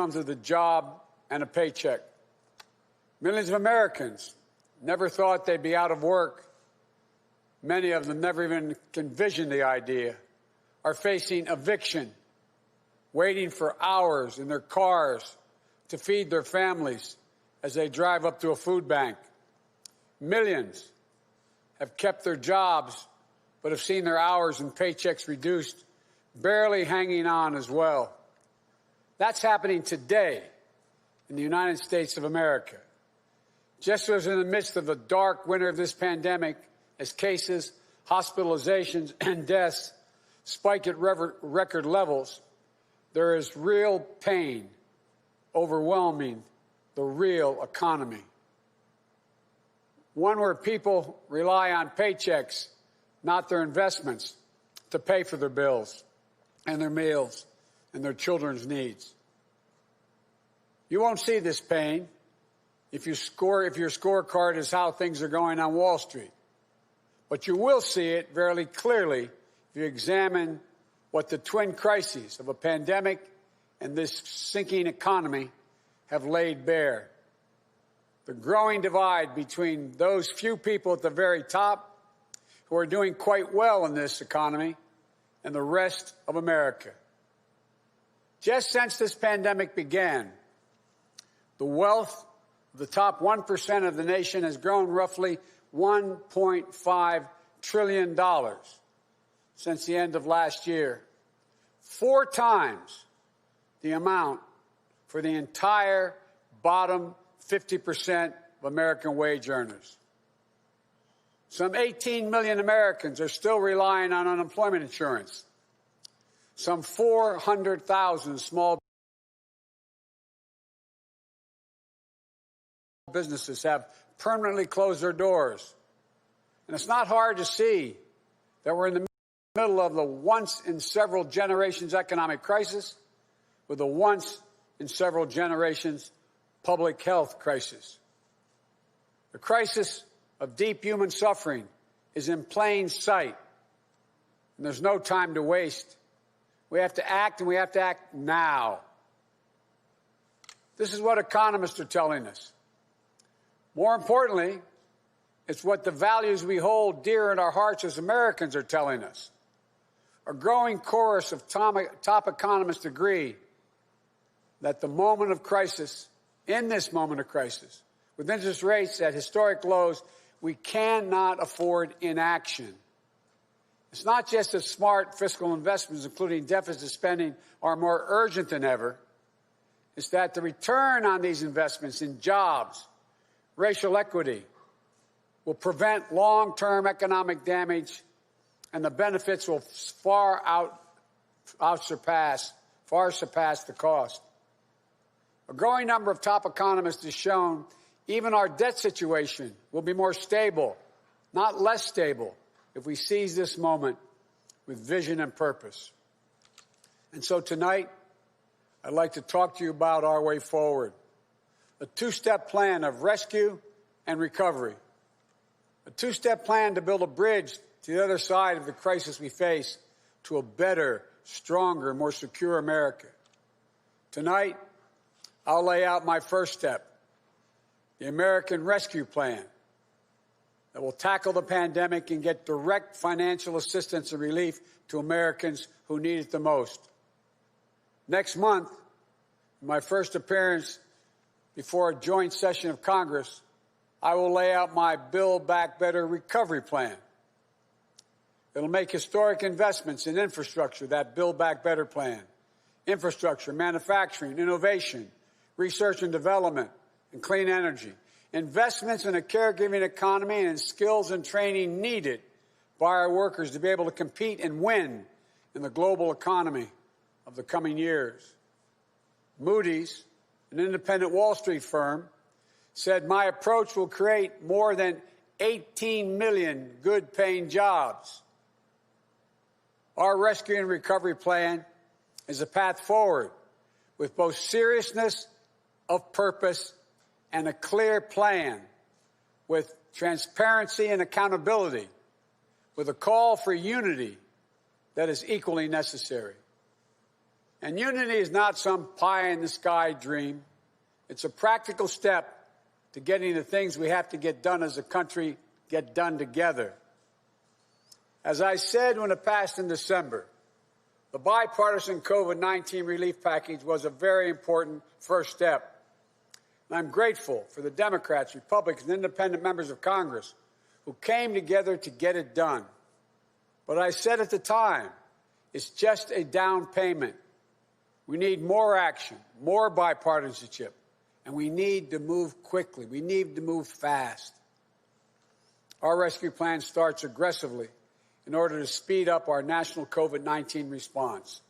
comes with a job and a paycheck. Millions of Americans never thought they'd be out of work. Many of them never even envisioned the idea, are facing eviction, waiting for hours in their cars to feed their families as they drive up to a food bank. Millions have kept their jobs but have seen their hours and paychecks reduced, barely hanging on as well. That's happening today in the United States of America. Just as in the midst of the dark winter of this pandemic, as cases, hospitalizations, and deaths spike at record levels, there is real pain overwhelming the real economy. One where people rely on paychecks, not their investments, to pay for their bills and their meals and their children's needs. You won't see this pain if your scorecard is how things are going on Wall Street. But you will see it very clearly if you examine what the twin crises of a pandemic and this sinking economy have laid bare. The growing divide between those few people at the very top who are doing quite well in this economy and the rest of America. Just since this pandemic began, the wealth of the top 1% of the nation has grown roughly $1.5 trillion since the end of last year, 4 times the amount for the entire bottom 50% of American wage earners. Some 18 million Americans are still relying on unemployment insurance. Some 400,000 small businesses have permanently closed their doors. And it's not hard to see that we're in the middle of the once-in-several-generations economic crisis with a once-in-several-generations public health crisis. The crisis of deep human suffering is in plain sight, and there's no time to waste. We have to act, and we have to act now. This is what economists are telling us. More importantly, it's what the values we hold dear in our hearts as Americans are telling us. A growing chorus of top economists agree that the moment of crisis, in this moment of crisis, with interest rates at historic lows, we cannot afford inaction. It's not just that smart fiscal investments, including deficit spending, are more urgent than ever. It's that the return on these investments in jobs, racial equity, will prevent long-term economic damage, and the benefits will far surpass the cost. A growing number of top economists has shown even our debt situation will be more stable, not less stable, if we seize this moment with vision and purpose. And so tonight, I'd like to talk to you about our way forward. A 2-step plan of rescue and recovery. A 2-step plan to build a bridge to the other side of the crisis we face to a better, stronger, more secure America. Tonight, I'll lay out my first step, the American Rescue Plan, that will tackle the pandemic and get direct financial assistance and relief to Americans who need it the most. Next month, my first appearance before a joint session of Congress, I will lay out my Build Back Better recovery plan. It'll make historic investments in infrastructure, that Build Back Better plan. Infrastructure, manufacturing, innovation, research and development, and clean energy. Investments in a caregiving economy and in skills and training needed by our workers to be able to compete and win in the global economy of the coming years. Moody's, an independent Wall Street firm, said my approach will create more than 18 million good-paying jobs. Our rescue and recovery plan is a path forward with both seriousness of purpose and a clear plan, with transparency and accountability, with a call for unity that is equally necessary. And unity is not some pie-in-the-sky dream. It's a practical step to getting the things we have to get done as a country get done together. As I said when it passed in December, the bipartisan COVID-19 relief package was a very important first step. And I'm grateful for the Democrats, Republicans, and independent members of Congress who came together to get it done. But I said at the time, it's just a down payment. We need more action, more bipartisanship, and we need to move quickly. We need to move fast. Our rescue plan starts aggressively in order to speed up our national COVID-19 response.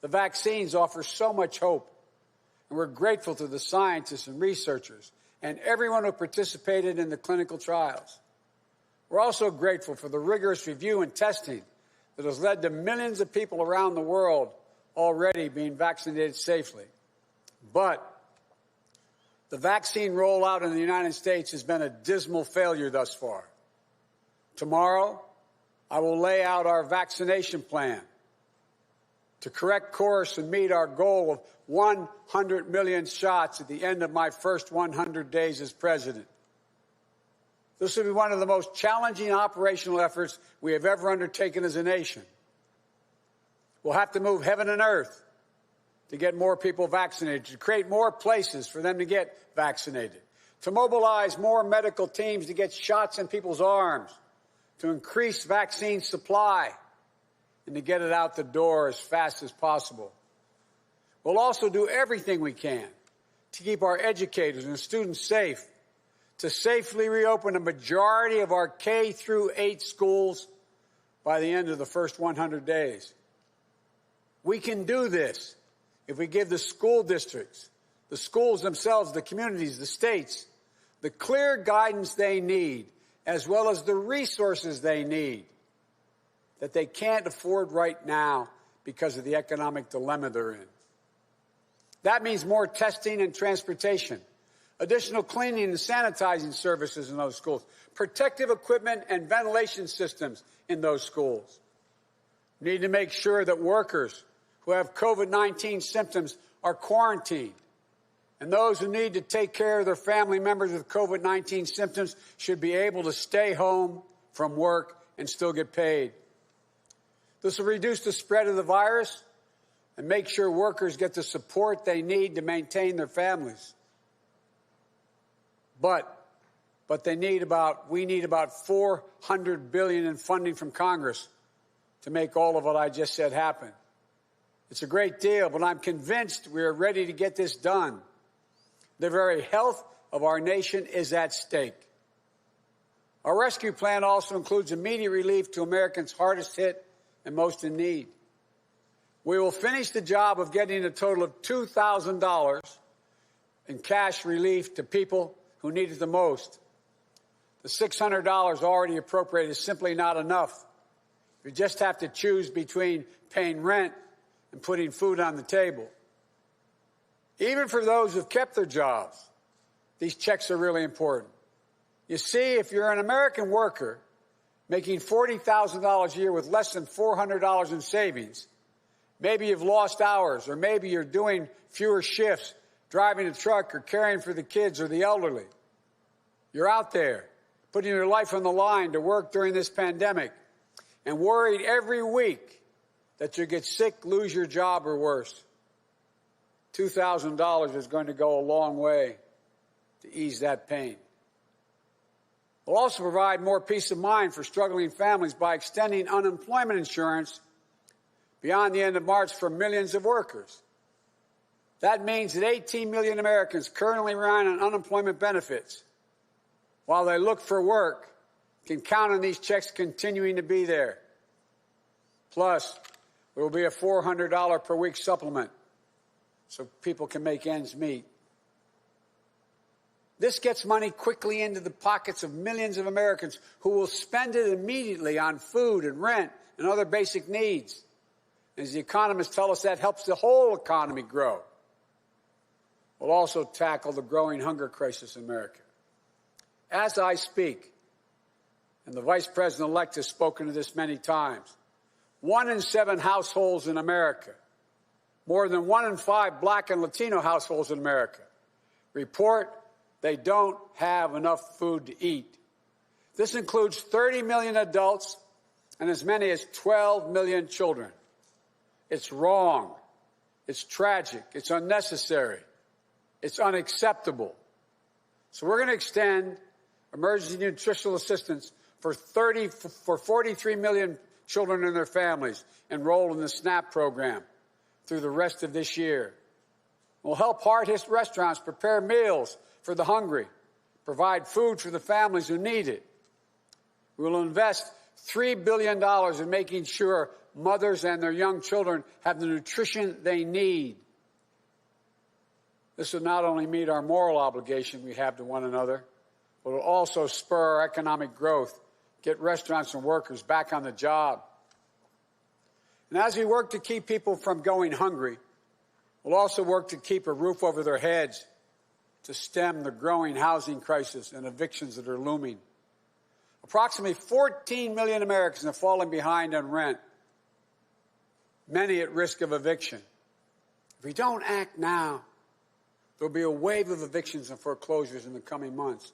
The vaccines offer so much hope, and we're grateful to the scientists and researchers and everyone who participated in the clinical trials. We're also grateful for the rigorous review and testing that has led to millions of people around the world already being vaccinated safely. But the vaccine rollout in the United States has been a dismal failure thus far. Tomorrow, I will lay out our vaccination plan to correct course and meet our goal of 100 million shots at the end of my first 100 days as president. This will be one of the most challenging operational efforts we have ever undertaken as a nation. We'll have to move heaven and earth to get more people vaccinated, to create more places for them to get vaccinated, to mobilize more medical teams to get shots in people's arms, to increase vaccine supply, and to get it out the door as fast as possible. We'll also do everything we can to keep our educators and students safe, to safely reopen a majority of our K-8 schools by the end of the first 100 days. We can do this if we give the school districts, the schools themselves, the communities, the states, the clear guidance they need, as well as the resources they need that they can't afford right now because of the economic dilemma they're in. That means more testing and transportation, additional cleaning and sanitizing services in those schools, protective equipment and ventilation systems in those schools. We need to make sure that workers who have COVID-19 symptoms are quarantined, and those who need to take care of their family members with COVID-19 symptoms should be able to stay home from work and still get paid. This will reduce the spread of the virus and make sure workers get the support they need to maintain their families. But we need about $400 billion in funding from Congress to make all of what I just said happen. It's a great deal, but I'm convinced we are ready to get this done. The very health of our nation is at stake. Our rescue plan also includes immediate relief to Americans hardest hit and most in need. We will finish the job of getting a total of $2,000 in cash relief to people who need it the most. The $600 already appropriated is simply not enough. You just have to choose between paying rent and putting food on the table. Even for those who've kept their jobs, these checks are really important. You see, if you're an American worker making $40,000 a year with less than $400 in savings, maybe you've lost hours, or maybe you're doing fewer shifts, driving a truck or caring for the kids or the elderly. You're out there putting your life on the line to work during this pandemic and worried every week that you get sick, lose your job, or worse. $2,000 is going to go a long way to ease that pain. We'll also provide more peace of mind for struggling families by extending unemployment insurance beyond the end of March for millions of workers. That means that 18 million Americans currently relying on unemployment benefits while they look for work can count on these checks continuing to be there. Plus, there will be a $400 per week supplement so people can make ends meet. This gets money quickly into the pockets of millions of Americans who will spend it immediately on food and rent and other basic needs. As the economists tell us, that helps the whole economy grow. We'll also tackle the growing hunger crisis in America. As I speak, and the Vice President-elect has spoken to this many times, 1 in 7 households in America More than 1 in 5 Black and Latino households in America report they don't have enough food to eat. This includes 30 million adults and as many as 12 million children. It's wrong. It's tragic. It's unnecessary. It's unacceptable. So we're going to extend emergency nutritional assistance for 43 million children and their families enrolled in the SNAP program through the rest of this year. We'll help hard-hit restaurants prepare meals for the hungry, provide food for the families who need it. We will invest $3 billion in making sure mothers and their young children have the nutrition they need. This will not only meet our moral obligation we have to one another, but will also spur our economic growth, get restaurants and workers back on the job. And as we work to keep people from going hungry, we'll also work to keep a roof over their heads, to stem the growing housing crisis and evictions that are looming. Approximately 14 million Americans have fallen behind on rent, many at risk of eviction. If we don't act now, there'll be a wave of evictions and foreclosures in the coming months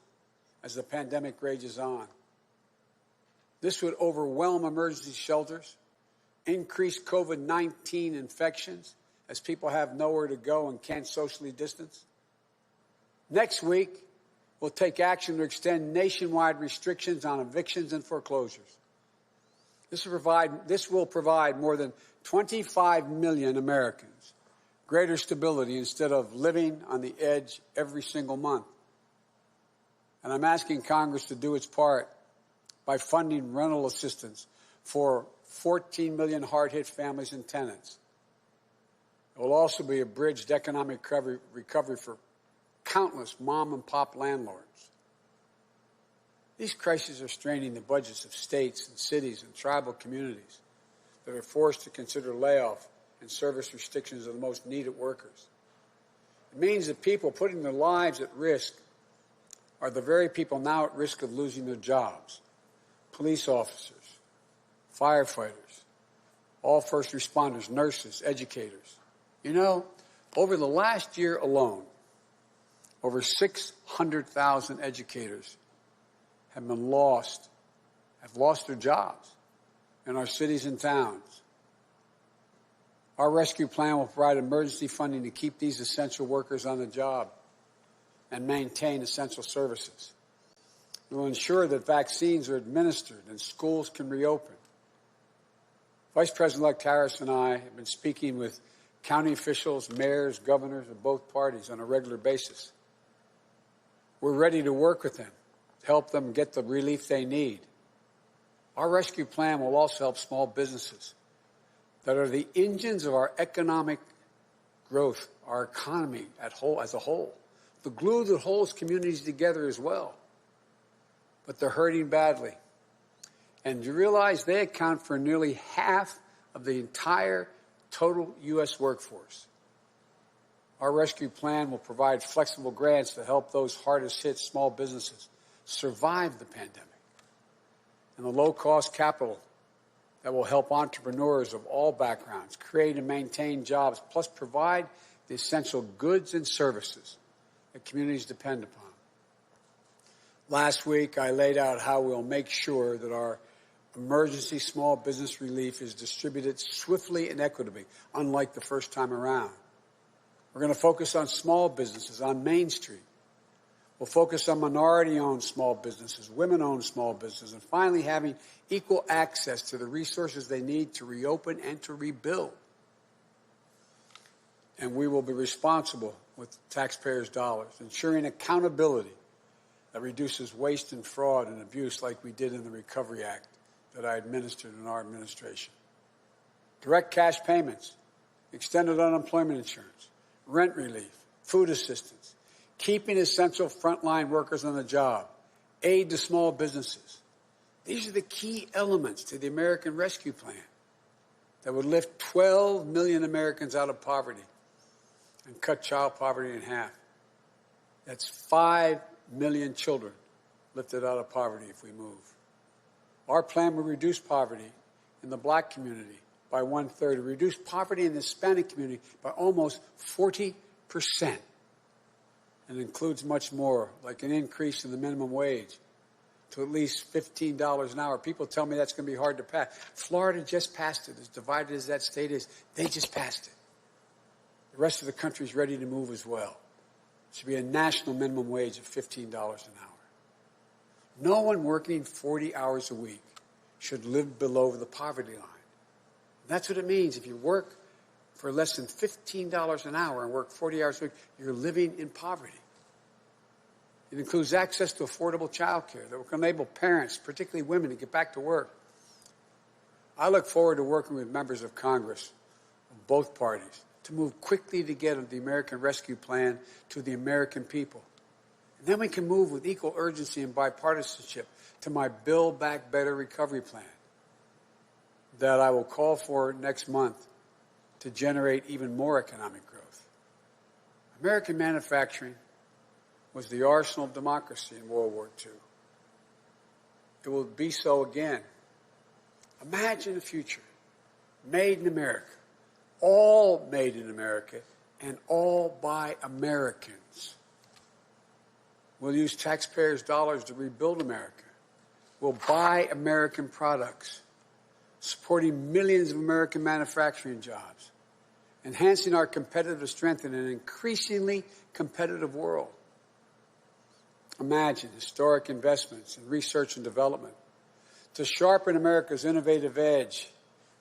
as the pandemic rages on. This would overwhelm emergency shelters, increase COVID-19 infections as people have nowhere to go and can't socially distance. Next week, we'll take action to extend nationwide restrictions on evictions and foreclosures. This will provide more than 25 million Americans greater stability instead of living on the edge every single month. And I'm asking Congress to do its part by funding rental assistance for 14 million hard-hit families and tenants. It will also be a bridge to economic recovery for countless mom-and-pop landlords. These crises are straining the budgets of states and cities and tribal communities that are forced to consider layoff and service restrictions of the most needed workers. It means that people putting their lives at risk are the very people now at risk of losing their jobs. Police officers, firefighters, all first responders, nurses, educators. You know, over the last year alone, over 600,000 educators have lost their jobs in our cities and towns. Our rescue plan will provide emergency funding to keep these essential workers on the job and maintain essential services. It will ensure that vaccines are administered and schools can reopen. Vice President-elect Harris and I have been speaking with county officials, mayors, governors of both parties on a regular basis. We're ready to work with them, to help them get the relief they need. Our rescue plan will also help small businesses that are the engines of our economic growth, our economy as a whole, the glue that holds communities together as well. But they're hurting badly. And you realize they account for nearly half of the entire total U.S. workforce. Our rescue plan will provide flexible grants to help those hardest hit small businesses survive the pandemic, and the low-cost capital that will help entrepreneurs of all backgrounds create and maintain jobs, plus provide the essential goods and services that communities depend upon. Last week, I laid out how we'll make sure that our emergency small business relief is distributed swiftly and equitably, unlike the first time around. We're going to focus on small businesses on Main Street. We'll focus on minority-owned small businesses, women-owned small businesses, and finally having equal access to the resources they need to reopen and to rebuild. And we will be responsible with taxpayers' dollars, ensuring accountability that reduces waste and fraud and abuse like we did in the Recovery Act that I administered in our administration. Direct cash payments, extended unemployment insurance, rent relief, food assistance, keeping essential frontline workers on the job, aid to small businesses. These are the key elements to the American Rescue Plan that would lift 12 million Americans out of poverty and cut child poverty in half. That's 5 million children lifted out of poverty if we move. Our plan will reduce poverty in the Black community by 1/3, reduce poverty in the Hispanic community by almost 40%. And includes much more, like an increase in the minimum wage to at least $15 an hour. People tell me that's going to be hard to pass. Florida just passed it. As divided as that state is, they just passed it. The rest of the country is ready to move as well. It should be a national minimum wage of $15 an hour. No one working 40 hours a week should live below the poverty line. That's what it means. If you work for less than $15 an hour and work 40 hours a week, you're living in poverty. It includes access to affordable child care that will enable parents, particularly women, to get back to work. I look forward to working with members of Congress of both parties to move quickly to get the American Rescue Plan to the American people. And then we can move with equal urgency and bipartisanship to my Build Back Better recovery plan that I will call for next month to generate even more economic growth. American manufacturing was the arsenal of democracy in World War II. It will be so again. Imagine a future made in America, all made in America, and all by Americans. We'll use taxpayers' dollars to rebuild America. We'll buy American products, supporting millions of American manufacturing jobs, enhancing our competitive strength in an increasingly competitive world. Imagine historic investments in research and development to sharpen America's innovative edge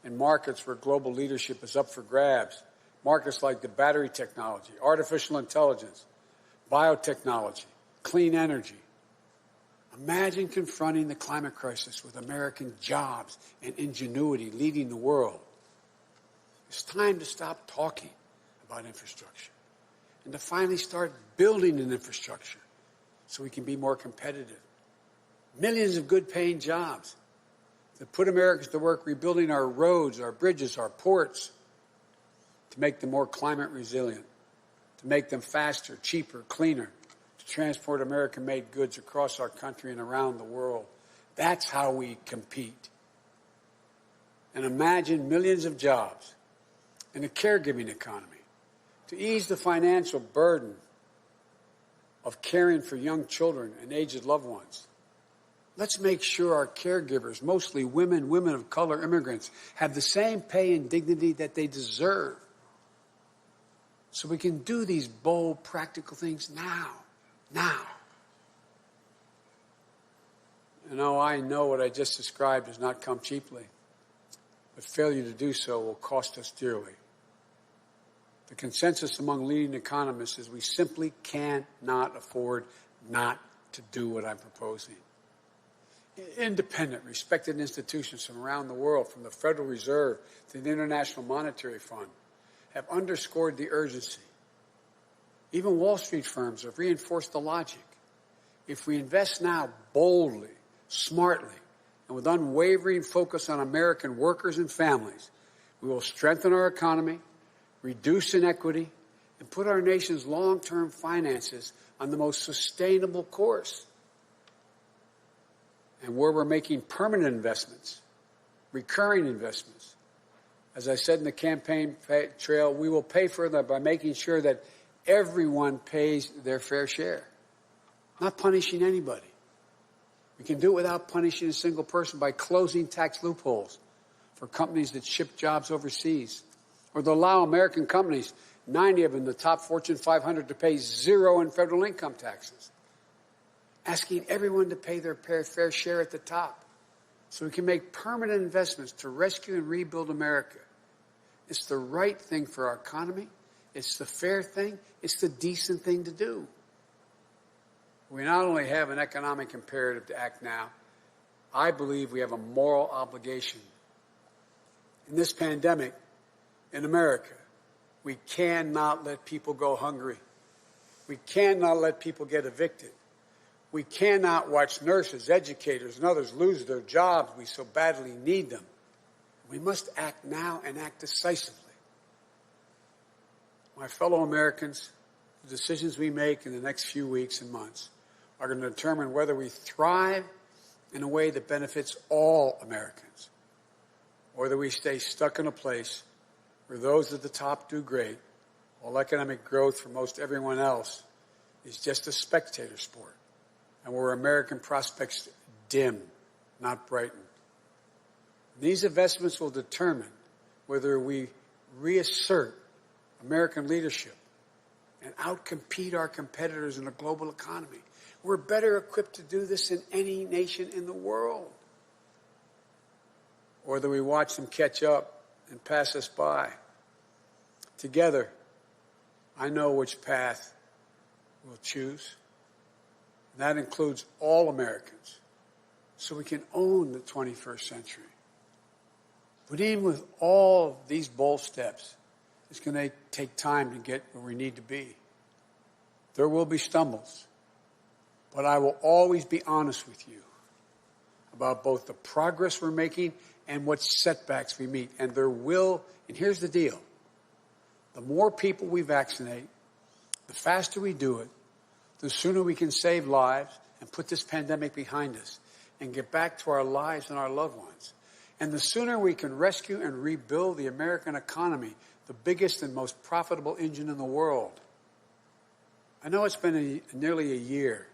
in markets where global leadership is up for grabs. Markets like the battery technology, artificial intelligence, biotechnology, clean energy. Imagine confronting the climate crisis with American jobs and ingenuity leading the world. It's time to stop talking about infrastructure and to finally start building an infrastructure so we can be more competitive. Millions of good-paying jobs that put Americans to work rebuilding our roads, our bridges, our ports, to make them more climate resilient, to make them faster, cheaper, cleaner, to transport American-made goods across our country and around the world. That's how we compete. And imagine millions of jobs in a caregiving economy to ease the financial burden of caring for young children and aged loved ones. Let's make sure our caregivers, mostly women, women of color, immigrants, have the same pay and dignity that they deserve. So we can do these bold, practical things now. I know what I just described does not come cheaply, but failure to do so will cost us dearly. The consensus among leading economists is we simply cannot afford not to do what I'm proposing. Independent, respected institutions from around the world, from the Federal Reserve to the International Monetary Fund, have underscored the urgency. Even Wall Street firms have reinforced the logic. If we invest now boldly, smartly, and with unwavering focus on American workers and families, we will strengthen our economy, reduce inequity, and put our nation's long-term finances on the most sustainable course. And where we're making permanent investments, recurring investments, as I said in the campaign trail, we will pay for that by making sure that everyone pays their fair share, not punishing anybody. We can do it without punishing a single person by closing tax loopholes for companies that ship jobs overseas, or to allow American companies, 90 of them, the top Fortune 500, to pay zero in federal income taxes, asking everyone to pay their fair share at the top so we can make permanent investments to rescue and rebuild America. It's the right thing for our economy. It's the fair thing. It's the decent thing to do. We not only have an economic imperative to act now, I believe we have a moral obligation. In this pandemic, in America, we cannot let people go hungry. We cannot let people get evicted. We cannot watch nurses, educators, and others lose their jobs. We so badly need them. We must act now and act decisively. My fellow Americans, the decisions we make in the next few weeks and months are going to determine whether we thrive in a way that benefits all Americans, or that we stay stuck in a place where those at the top do great, while economic growth for most everyone else is just a spectator sport, and where American prospects dim, not brighten. These investments will determine whether we reassert American leadership and outcompete our competitors in a global economy. We're better equipped to do this than any nation in the world. Or that we watch them catch up and pass us by. Together, I know which path we'll choose. And that includes all Americans, so we can own the 21st century. But even with all these bold steps, it's going to take time to get where we need to be. There will be stumbles, but I will always be honest with you about both the progress we're making and what setbacks we meet. And and here's the deal, the more people we vaccinate, the faster we do it, the sooner we can save lives and put this pandemic behind us and get back to our lives and our loved ones. And the sooner we can rescue and rebuild the American economy, the biggest and most profitable engine in the world. I know it's been nearly a year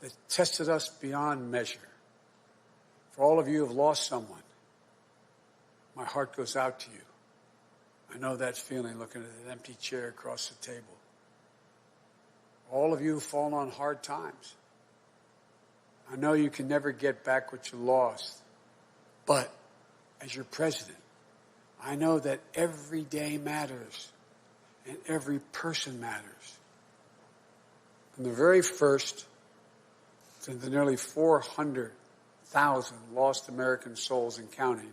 that tested us beyond measure. For all of you who have lost someone, my heart goes out to you. I know that feeling looking at that empty chair across the table. All of you who've fallen on hard times, I know you can never get back what you lost. But as your president, I know that every day matters and every person matters. From the very first to the nearly 400,000 lost American souls and counting,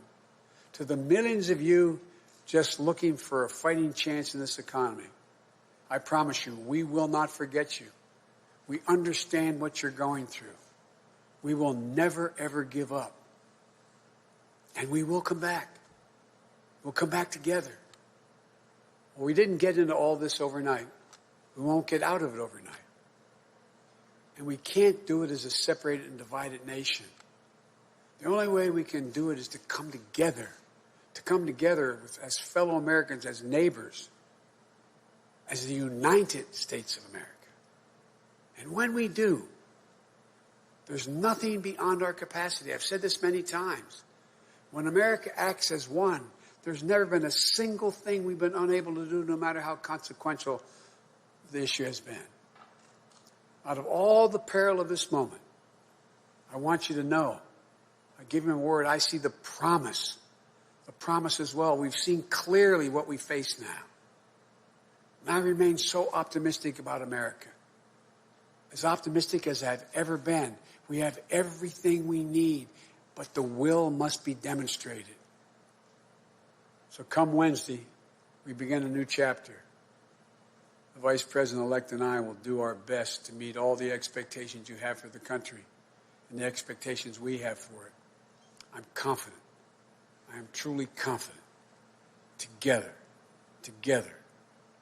to the millions of you just looking for a fighting chance in this economy, I promise you, we will not forget you. We understand what you're going through. We will never, ever give up. And we will come back. We'll come back together. Well, we didn't get into all this overnight. We won't get out of it overnight. And we can't do it as a separated and divided nation. The only way we can do it is to come together as fellow Americans, as neighbors, as the United States of America. And when we do, there's nothing beyond our capacity. I've said this many times. When America acts as one, there's never been a single thing we've been unable to do, no matter how consequential the issue has been. Out of all the peril of this moment, I want you to know, I give you a word, I see the promise as well. We've seen clearly what we face now. And I remain so optimistic about America. As optimistic as I've ever been. We have everything we need, but the will must be demonstrated. So come Wednesday, we begin a new chapter. The Vice President-elect and I will do our best to meet all the expectations you have for the country and the expectations we have for it. I'm confident. I am truly confident. Together,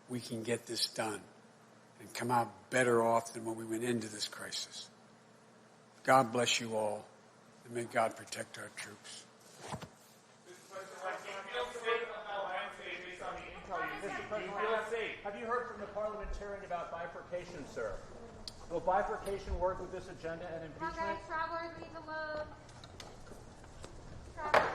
we can get this done and come out better off than when we went into this crisis. God bless you all, and may God protect our troops. Have you heard from the parliamentarian about bifurcation, sir? Will bifurcation work with this agenda and impeachment? Okay, travelers leave alone. Travelers.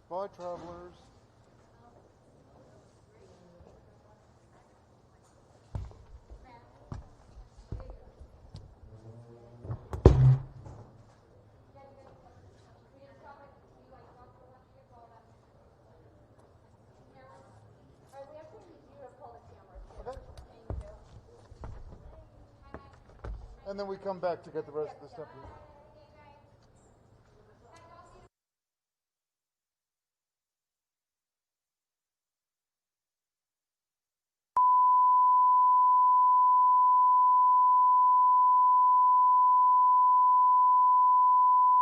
Bye, travelers. And then we come back to get the rest of the stuff.